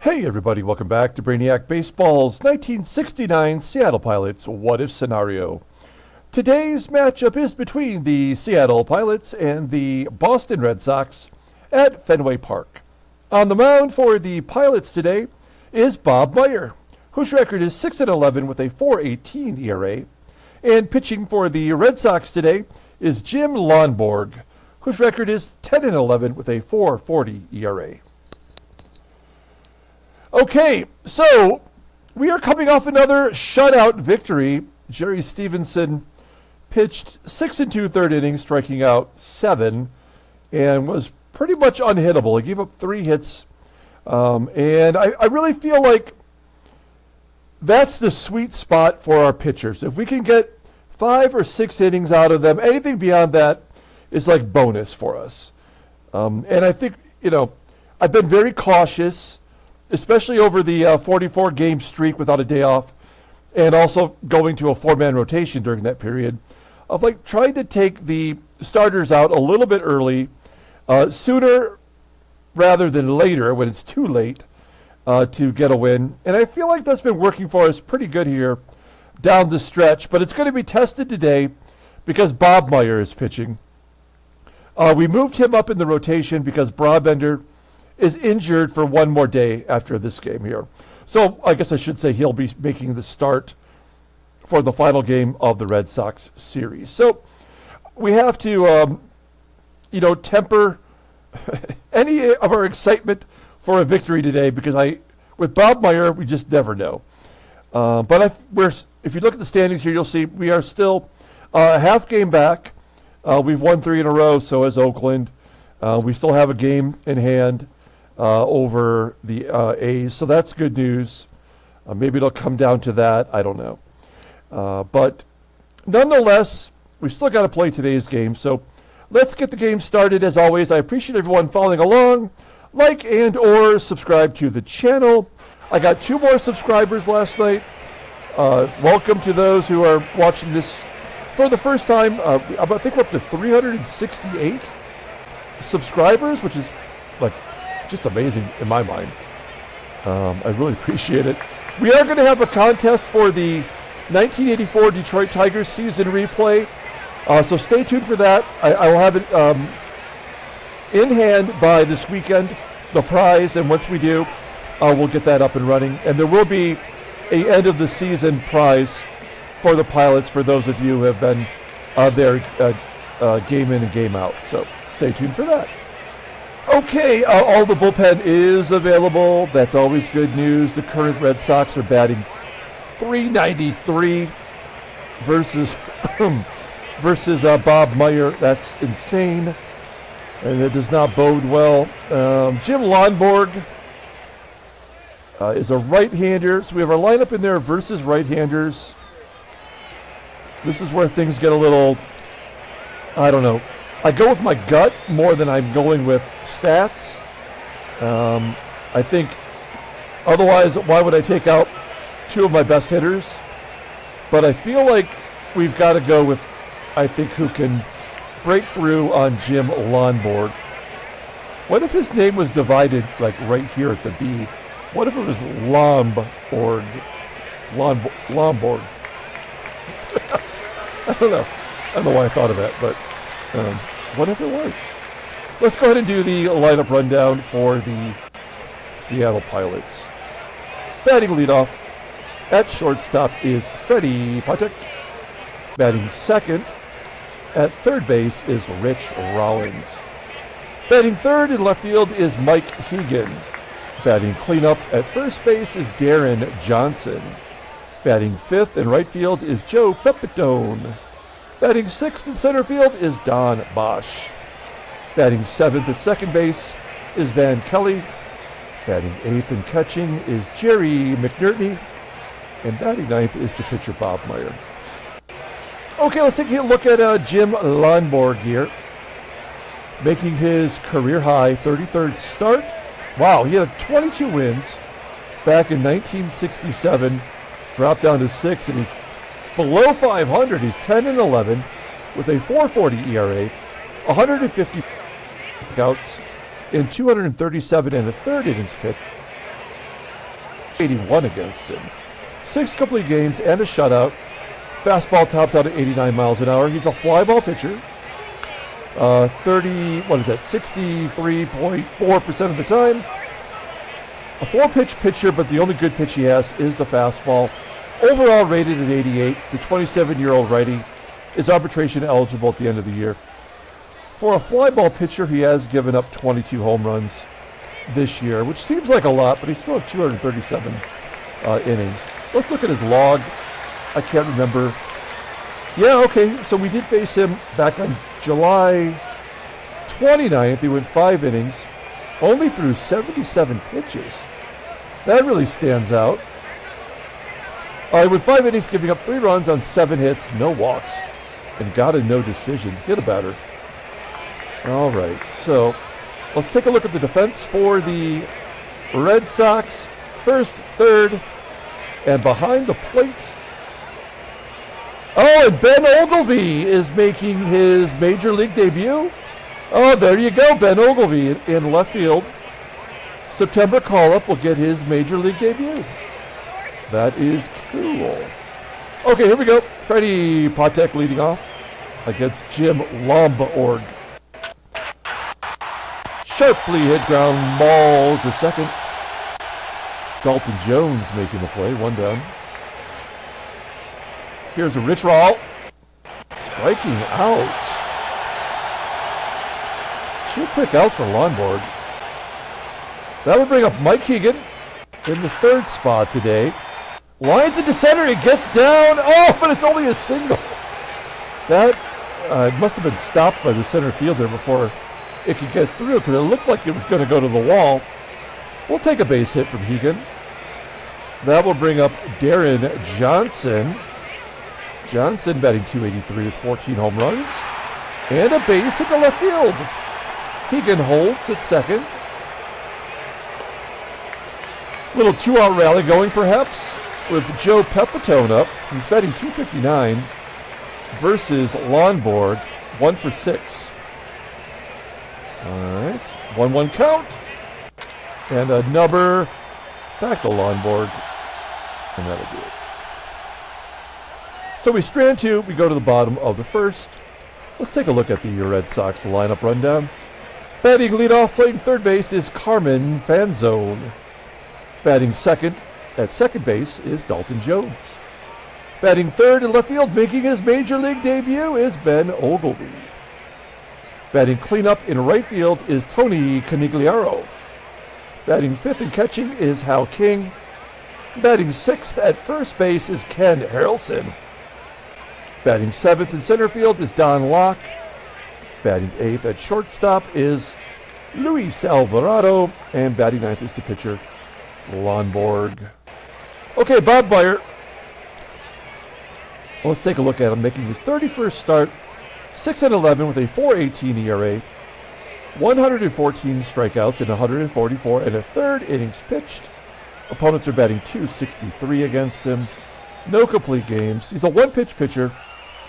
Hey everybody, welcome back to Brainiac Baseball's 1969 Seattle Pilots What If Scenario. Today's matchup is between the Seattle Pilots and the Boston Red Sox at Fenway Park. On the mound for the Pilots today is Bob Meyer, whose record is 6-11 with a 4.18 ERA. And pitching for the Red Sox today is Jim LONBORG, whose record is 10-11 with a 4.40 ERA. Okay, so we are coming off another shutout victory. Jerry Stevenson pitched 6 2/3 innings, striking out 7, and was pretty much unhittable. He gave up 3 hits, and I really feel like that's the sweet spot for our pitchers. If we can get 5 or 6 innings out of them, anything beyond that is like bonus for us. And I think, I've been very cautious, especially over the 44-game streak without a day off, and also going to a 4-man rotation during that period, of trying to take the starters out a little bit early, sooner rather than later when it's too late to get a win. And I feel like that's been working for us pretty good here down the stretch, but it's going to be tested today because Bob Meyer is pitching. We moved him up in the rotation because Broadbender is injured for one more day after this game here. So I guess I should say he'll be making the start for the final game of the Red Sox series. So we have to, temper any of our excitement for a victory today because with Bob Meyer, we just never know. But if you look at the standings here, you'll see we are still a half game back. We've won 3 in a row, so has Oakland. We still have a game in hand over the A's, so that's good news. Maybe it'll come down to that. I don't know. But nonetheless, we've still got to play today's game. So let's get the game started. As always, I appreciate everyone following along. Like and or subscribe to the channel. I got 2 more subscribers last night. Welcome to those who are watching this for the first time. I think we're up to 368 subscribers, which is just amazing in my mind. I really appreciate it. We are going to have a contest for the 1984 Detroit Tigers season replay, so stay tuned for that. I will have it in hand by this weekend, the prize, and once we do, we'll get that up and running. And there will be a end of the season prize for the Pilots for those of you who have been there game in and game out. So stay tuned for that. Okay, all the bullpen is available. That's always good news. The current Red Sox are batting .393 versus Bob Meyer. That's insane, and it does not bode well. Jim LONBORG is a right-hander, so we have our lineup in there versus right-handers. This is where things get a little, I don't know. I go with my gut more than I'm going with stats. I think otherwise, why would I take out 2 of my best hitters? But I feel like we've got to go with, I think, who can break through on Jim LONBORG. What if his name was divided right here at the B? What if it was LONBORG? LONBORG. I don't know why I thought of that, but what if it was? Let's go ahead and do the lineup rundown for the Seattle Pilots. Batting leadoff at shortstop is Freddie PATEK. Batting second at third base is Rich Rollins. Batting third in left field is Mike HEGAN. Batting cleanup at first base is Deron Johnson. Batting fifth in right field is Joe PEPITONE. Batting sixth in center field is Don Bosch. Batting seventh at second base is Van Kelly. Batting eighth and catching is Jerry McNERTNEY. And batting ninth is the pitcher Bob Meyer. Okay, let's take a look at Jim LONBORG here. Making his career high 33rd start. Wow, he had 22 wins back in 1967. Dropped down to 6, and he's below 500. He's 10-11 with a 4.40 ERA, 150 outs in 237 and a third innings pitched. 81 against him. 6 complete games and a shutout. Fastball tops out at 89 miles an hour. He's a fly ball pitcher. 63.4% of the time. A 4-pitch pitcher, but the only good pitch he has is the fastball. Overall rated at 88. The 27-year-old righty is arbitration eligible at the end of the year. For a fly ball pitcher, he has given up 22 home runs this year, which seems like a lot, but he's thrown 237 innings. Let's look at his log. I can't remember. Yeah, okay, so we did face him back on July 29th. He went 5 innings, only threw 77 pitches. That really stands out. With 5 innings, giving up 3 runs on 7 hits, no walks, and got a no decision. Hit a batter. All right, so let's take a look at the defense for the Red Sox. First, third, and behind the plate. Oh, and Ben Ogilvie is making his major league debut. Oh, there you go, Ben Ogilvie in left field. September call-up will get his major league debut. That is cool. Okay, here we go. Freddie PATEK leading off against Jim LONBORG. Sharply hit ground ball to second. Dalton Jones making the play, 1 down. Here's a Rich Roll. Striking out. 2 quick outs for LONBORG. That would bring up Mike HEGAN in the 3rd spot today. Lines into center, it gets down. Oh, but it's only a single. That must have been stopped by the center fielder before it could get through, because it looked like it was going to go to the wall. We'll take a base hit from HEGAN. That will bring up Deron Johnson. Johnson batting .283 with 14 home runs. And a base hit to left field. HEGAN holds at second. Little 2-out rally going perhaps with Joe PEPITONE up. He's batting .259 versus LONBORG, 1 for 6. All right, 1-1 count. And a number back to LONBORG, and that'll do it. So we strand 2, we go to the bottom of the 1st. Let's take a look at the Red Sox lineup rundown. Batting leadoff, playing third base is Carmen FANZONE. Batting second at second base is Dalton Jones. Batting third in left field, making his major league debut, is Ben Ogilvie. Batting cleanup in right field is Tony CONIGLIARO. Batting fifth and catching is Hal King. Batting sixth at first base is Ken Harrelson. Batting seventh in center field is Don Locke. Batting eighth at shortstop is Luis Alvarado. And batting ninth is the pitcher, LONBORG. Okay, Bob Meyer. Let's take a look at him making his 31st start. 6-11 with a 4.18 ERA. 114 strikeouts in 144 and a third innings pitched. Opponents are batting .263 against him. No complete games. He's a one-pitch pitcher,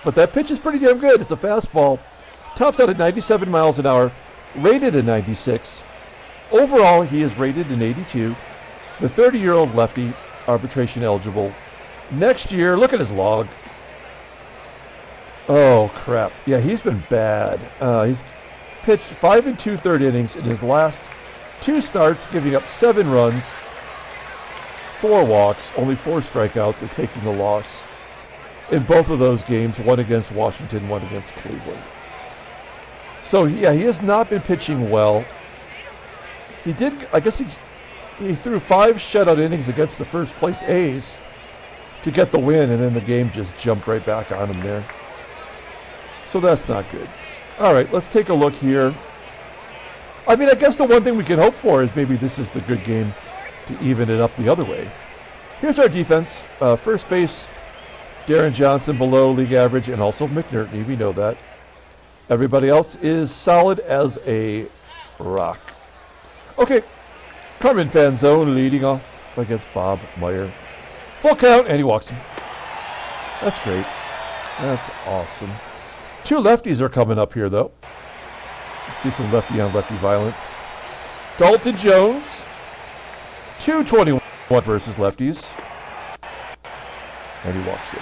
but that pitch is pretty damn good. It's a fastball. Tops out at 97 miles an hour, rated at 96. Overall, he is rated an 82. The 30-year-old lefty, arbitration eligible. Next year, look at his log. Oh, crap. Yeah, he's been bad. He's pitched 5 2/3 innings in his last 2 starts, giving up 7 runs, 4 walks, only 4 strikeouts, and taking a loss in both of those games, one against Washington, one against Cleveland. So, yeah, he has not been pitching well. He did, I guess he threw 5 shutout innings against the first place A's to get the win, and then the game just jumped right back on him there. So that's not good. All right, let's take a look here. I mean, I guess the one thing we can hope for is maybe this is the good game to even it up the other way. Here's our defense. First base, Deron Johnson below league average, and also McNERTNEY. We know that. Everybody else is solid as a rock. Okay, Carmen FANZONE leading off against Bob Meyer. Full count, and he walks him. That's great. That's awesome. 2 lefties are coming up here, though. Let's see some lefty-on-lefty violence. Dalton Jones, 221. One versus lefties. And he walks in.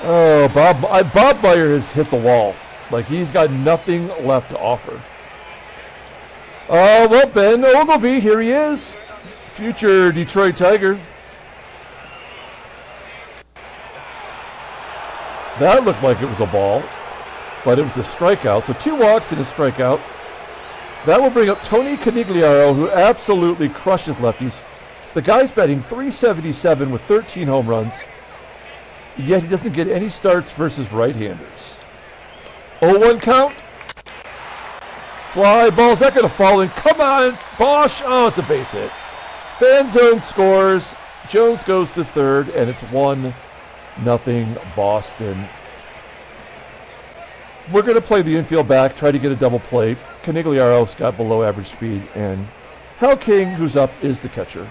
Oh, Bob Meyer has hit the wall. Like, he's got nothing left to offer. Well, Ben Ogilvie, here he is. Future Detroit Tiger. That looked like it was a ball, but it was a strikeout. So 2 walks and a strikeout. That will bring up Tony Conigliaro, who absolutely crushes lefties. The guy's batting .377 with 13 home runs, yet he doesn't get any starts versus right-handers. 0-1 count. Fly ball. Is that going to fall in? Come on, Bosch. Oh, it's a base hit. FANZONE scores. Jones goes to third, and it's 1-0 Boston. We're going to play the infield back, try to get a double play. Conigliaro's got below average speed, and Hal King, who's up, is the catcher.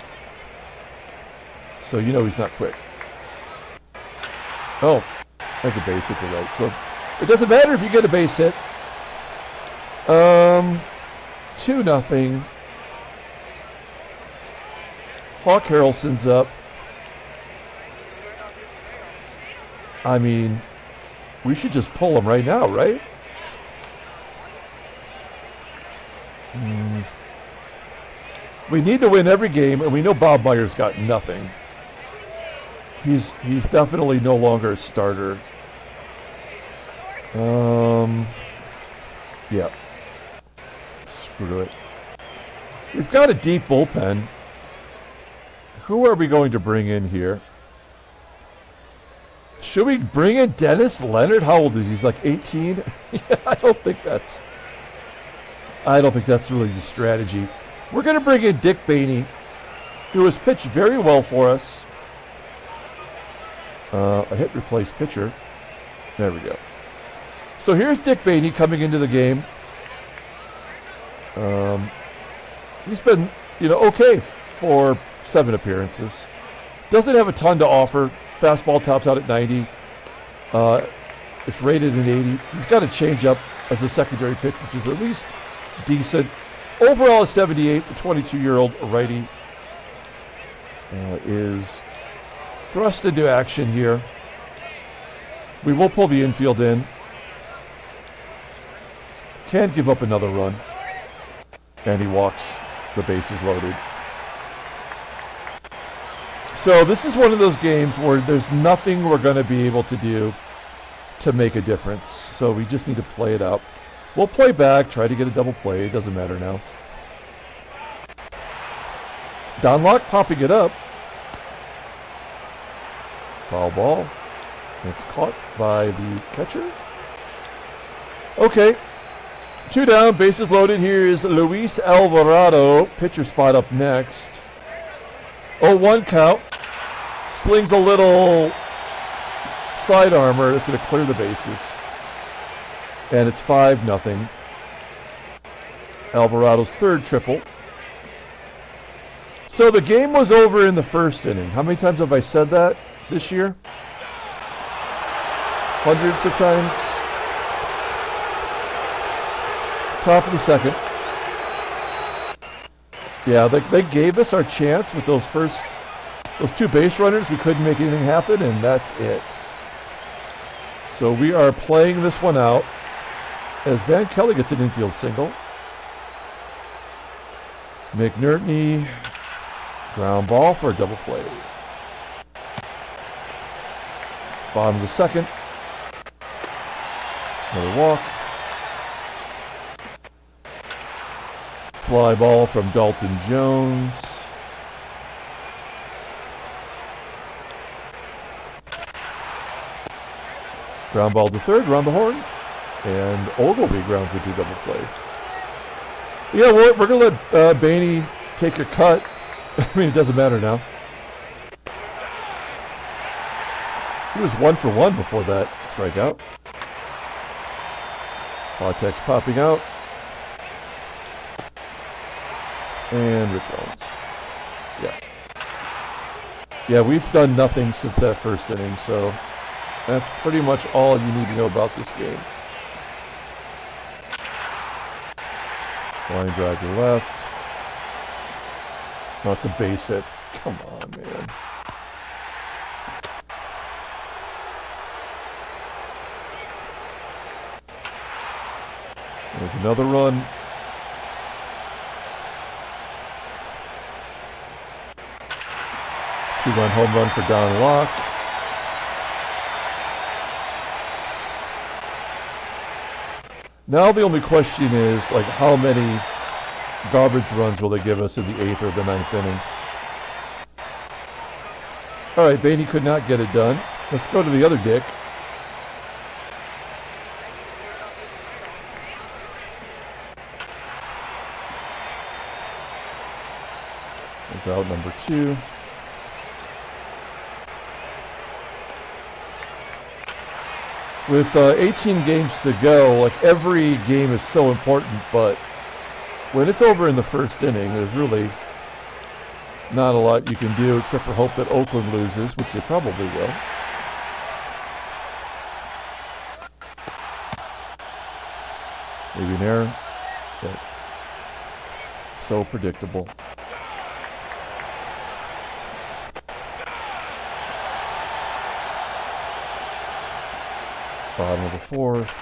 So you know he's not quick. Oh, that's a base hit to right. So it doesn't matter if you get a base hit. 2-0. Hawk Harrelson's up. I mean, we should just pull him right now, right? We need to win every game, and we know Bob Meyer's got nothing. He's definitely no longer a starter. Yeah. Screw it. We've got a deep bullpen. Who are we going to bring in here? Should we bring in Dennis Leonard? How old is he? He's like 18? Yeah, I don't think that's really the strategy. We're going to bring in Dick Bainey, who has pitched very well for us. A hit replace pitcher. There we go. So here's Dick Bainey coming into the game. He's been, okay for 7 appearances. Doesn't have a ton to offer. Fastball tops out at 90. It's rated an 80. He's got a changeup as a secondary pitch, which is at least decent. Overall, a 78. The 22-year-old righty is thrust into action here. We will pull the infield in. Can't give up another run. And he walks. The bases loaded. So this is one of those games where there's nothing we're going to be able to do to make a difference. So we just need to play it out. We'll play back, try to get a double play. It doesn't matter now. Donlock popping it up. Foul ball. It's caught by the catcher. Okay. 2 down, bases loaded. Here is Luis Alvarado. Pitcher spot up next. 0-1 count. Slings a little side armor. That's going to clear the bases. And it's 5-0. Alvarado's third triple. So the game was over in the first inning. How many times have I said that this year? Hundreds of times. Top of the second. Yeah, they gave us our chance with those 2 base runners. We couldn't make anything happen, and that's it. So we are playing this one out as Van Kelly gets an infield single. McNERTNEY, ground ball for a double play. Bottom of the second. Another walk. Fly ball from Dalton Jones. Ground ball to third, around the horn. And Ogilvie grounds into double play. Yeah, we're going to let Bainey take a cut. I mean, it doesn't matter now. He was 1 for 1 before that strikeout. PATEK's popping out. And Rich Rollins. Yeah. Yeah, we've done nothing since that first inning, so that's pretty much all you need to know about this game. Line drive to left. Oh, it's a base hit. Come on, man. There's another run. Two-run home run for Don Locke. Now the only question is, like, how many garbage runs will they give us in the 8th or the 9th inning? All right, Bainey could not get it done. Let's go to the other Dick. There's out number 2. With 18 games to go, like, every game is so important, but when it's over in the first inning, there's really not a lot you can do except for hope that Oakland loses, which they probably will. Maybe an error, but so predictable. Bottom of the 4th.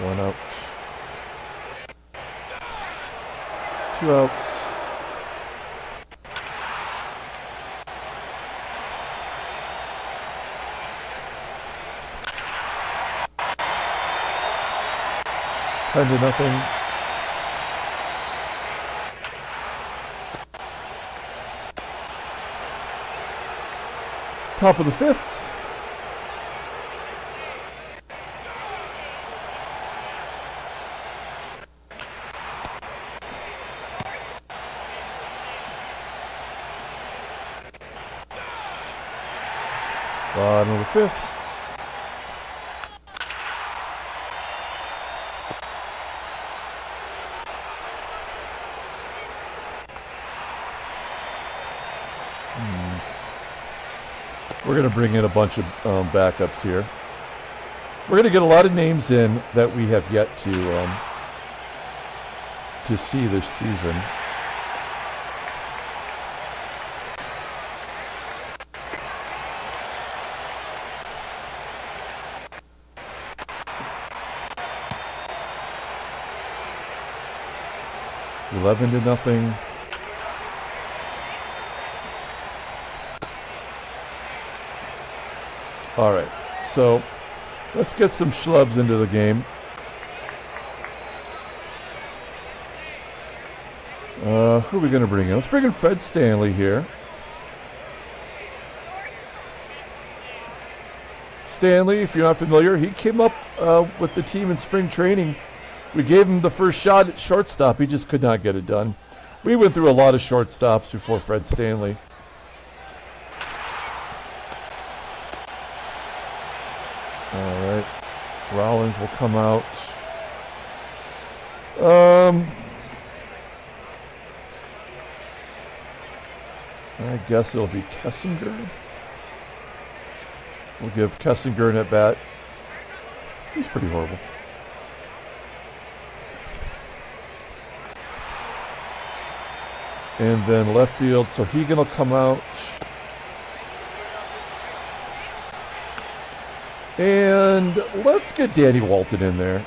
One out. 2 outs. Ten to nothing. Top of the 5th. Bottom of the 5th. We're going to bring in a bunch of backups here. We're going to get a lot of names in that we have yet to see this season. $11 to nothing. All right, so let's get some schlubs into the game. Who are we going to bring in? Let's bring in Fred Stanley here. Stanley, if you're not familiar, he came up with the team in spring training. We gave him the first shot at shortstop. He just could not get it done. We went through a lot of shortstops before Fred Stanley. All right, Rollins will come out. I guess it'll be Kessinger. We'll give Kessinger an at-bat. He's pretty horrible. And then left field, so HEGAN will come out. And let's get Danny Walton in there.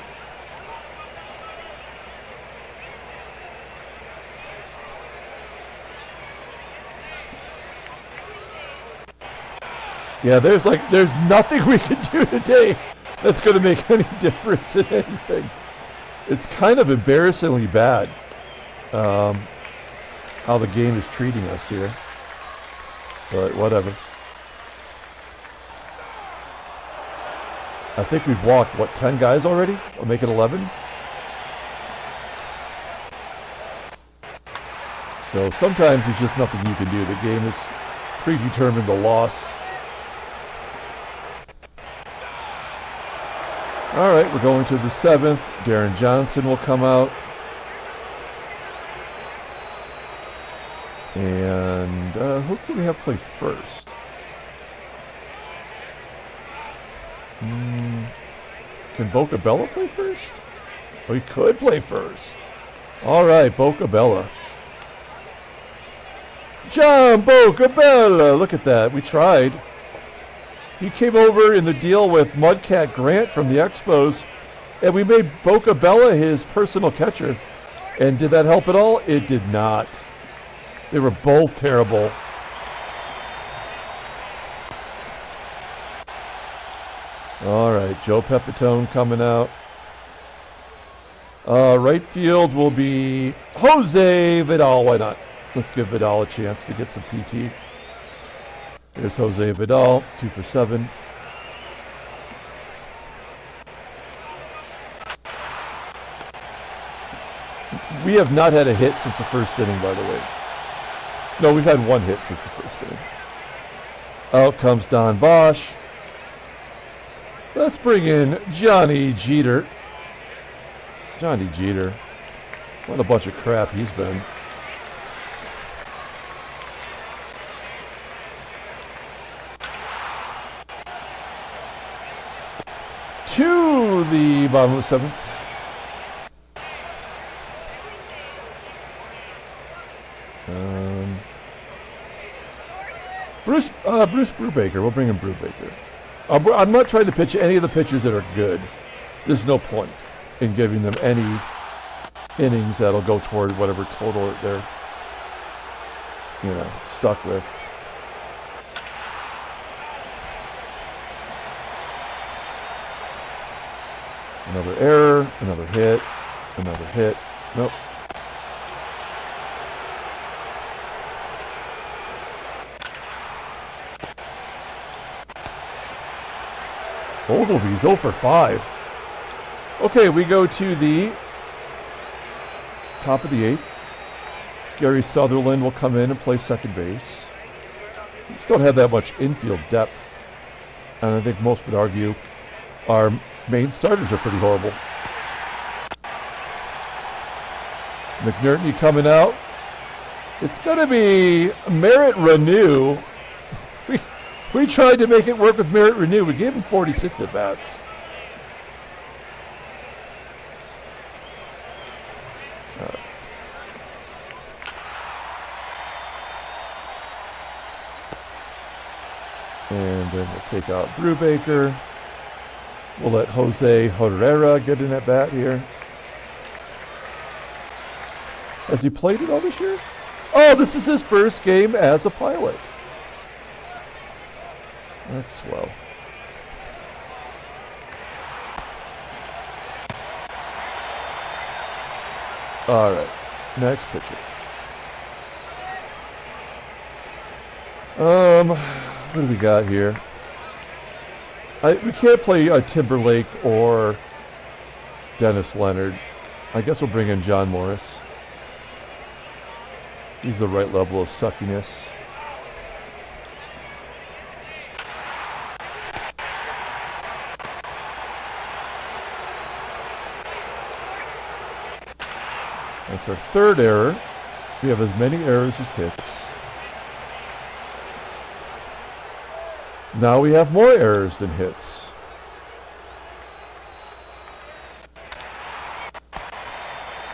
Yeah, there's nothing we can do today that's going to make any difference in anything. It's kind of embarrassingly bad how the game is treating us here. But whatever. I think we've walked, 10 guys already? Or make it 11? So sometimes there's just nothing you can do. The game is predetermined, the loss. All right, we're going to the 7th. Deron Johnson will come out. And who can we have play first? Can Boca Bella play first? Oh, he could play first. All right, Bocabella. John Bocabella. Look at that. We tried. He came over in the deal with Mudcat Grant from the Expos, and we made Bocabella his personal catcher. And did that help at all? It did not. They were both terrible. All right, Joe Pepitone coming out. Right field will be Jose Vidal. Why not? Let's give Vidal a chance to get some PT. Here's Jose Vidal, 2 for 7. We have not had a hit since the first inning, by the way. No, we've had one hit since the first inning. Out comes Don Bosch. Let's bring in Johnny Jeter. Johnny Jeter. What a bunch of crap he's been. To the bottom of the 7th. Bruce Brubaker. We'll bring in Brubaker. I'm not trying to pitch any of the pitchers that are good. There's no point in giving them any innings that'll go toward whatever total they're, stuck with. Another error, another hit, another hit. Nope. Ogilvie's 0 for 5. Okay, we go to the top of the 8th. Gary Sutherland will come in and play second base. We just don't have that much infield depth. And I think most would argue our main starters are pretty horrible. McNERTNEY coming out. It's going to be Merritt Renew. We tried to make it work with Merritt Renew. We gave him 46 at-bats. And then we'll take out Brubaker. We'll let Jose Herrera get in at bat here. Has he played it all this year? Oh, this is his first game as a pilot. That's swell. All right, next pitcher. What do we got here? We can't play Timberlake or Dennis Leonard. I guess we'll bring in John Morris. He's the right level of suckiness. That's our third error. We have as many errors as hits. Now we have more errors than hits.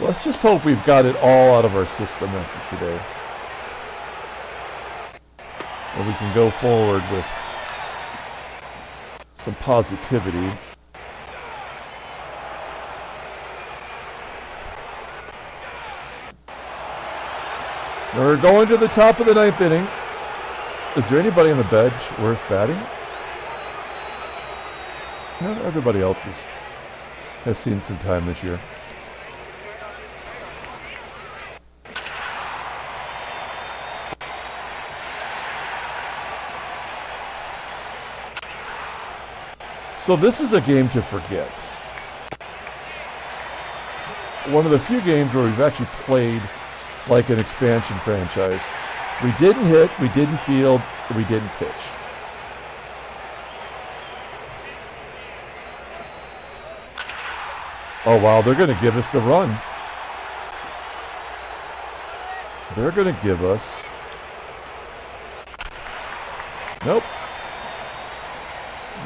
Let's just hope we've got it all out of our system after today. And we can go forward with some positivity. We're going to the top of the 9th inning. Is there anybody on the bench worth batting? No, everybody else has seen some time this year. So this is a game to forget. One of the few games where we've actually played like an expansion franchise. We didn't hit, we didn't field, we didn't pitch. Oh wow, they're going to give us the run. They're going to give us... Nope.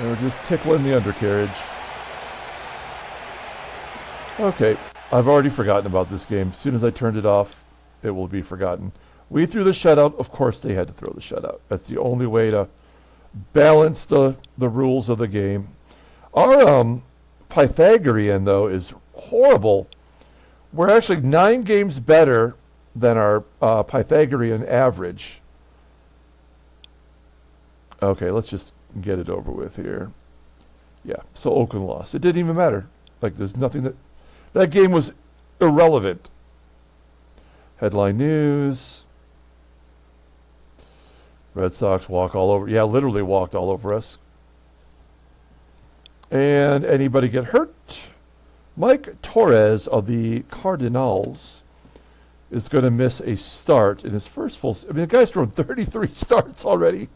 They were just tickling the undercarriage. Okay, I've already forgotten about this game. As soon as I turned it off, it will be forgotten. We threw the shutout. Of course, they had to throw the shutout. That's the only way to balance the rules of the game. Our Pythagorean, though, is horrible. We're actually 9 games better than our Pythagorean average. Okay, let's just get it over with here. Yeah, so Oakland lost. It didn't even matter. Like, there's nothing that game was irrelevant. Headline news. Red Sox walk all over. Yeah, literally walked all over us. And anybody get hurt? Mike Torres of the Cardinals is going to miss a start in his first full. I mean, the guy's thrown 33 starts already.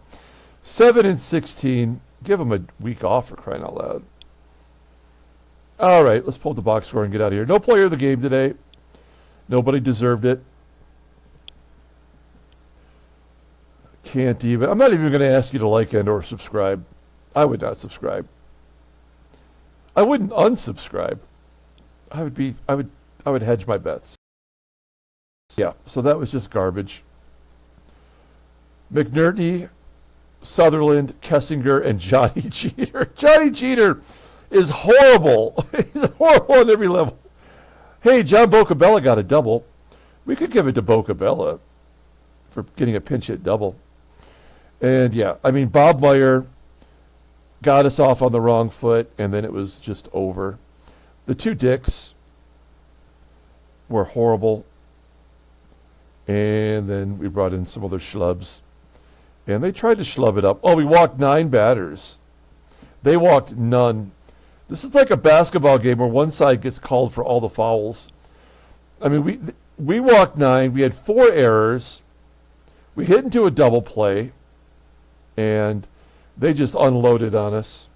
7-16. Give him a week off, for crying out loud. All right, let's pull up the box score and get out of here. No player of the game today. Nobody deserved it. Can't even. I'm not even going to ask you to like and or subscribe. I would not subscribe. I wouldn't unsubscribe. I would hedge my bets. Yeah, so that was just garbage. McNERTNEY, Sutherland, Kessinger, and Johnny Jeter. Johnny Jeter is horrible. He's horrible on every level. Hey, John Bocabella got a double. We could give it to Bocabella for getting a pinch hit double. And yeah, I mean, Bob Meyer got us off on the wrong foot, and then it was just over. The 2 dicks were horrible. And then we brought in some other schlubs. And they tried to schlub it up. Oh, we walked 9 batters. They walked none. This is like a basketball game where one side gets called for all the fouls. I mean, we walked 9. We had 4 errors. We hit into a double play. And they just unloaded on us.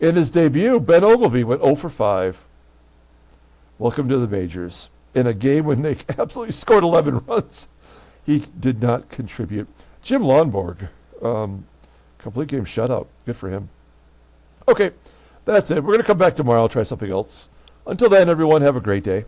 In his debut, Ben Ogilvie went 0 for 5. Welcome to the majors. In a game when they absolutely scored 11 runs, he did not contribute. Jim Lonborg, complete game shutout. Good for him. Okay, that's it. We're going to come back tomorrow. I'll try something else. Until then, everyone, have a great day.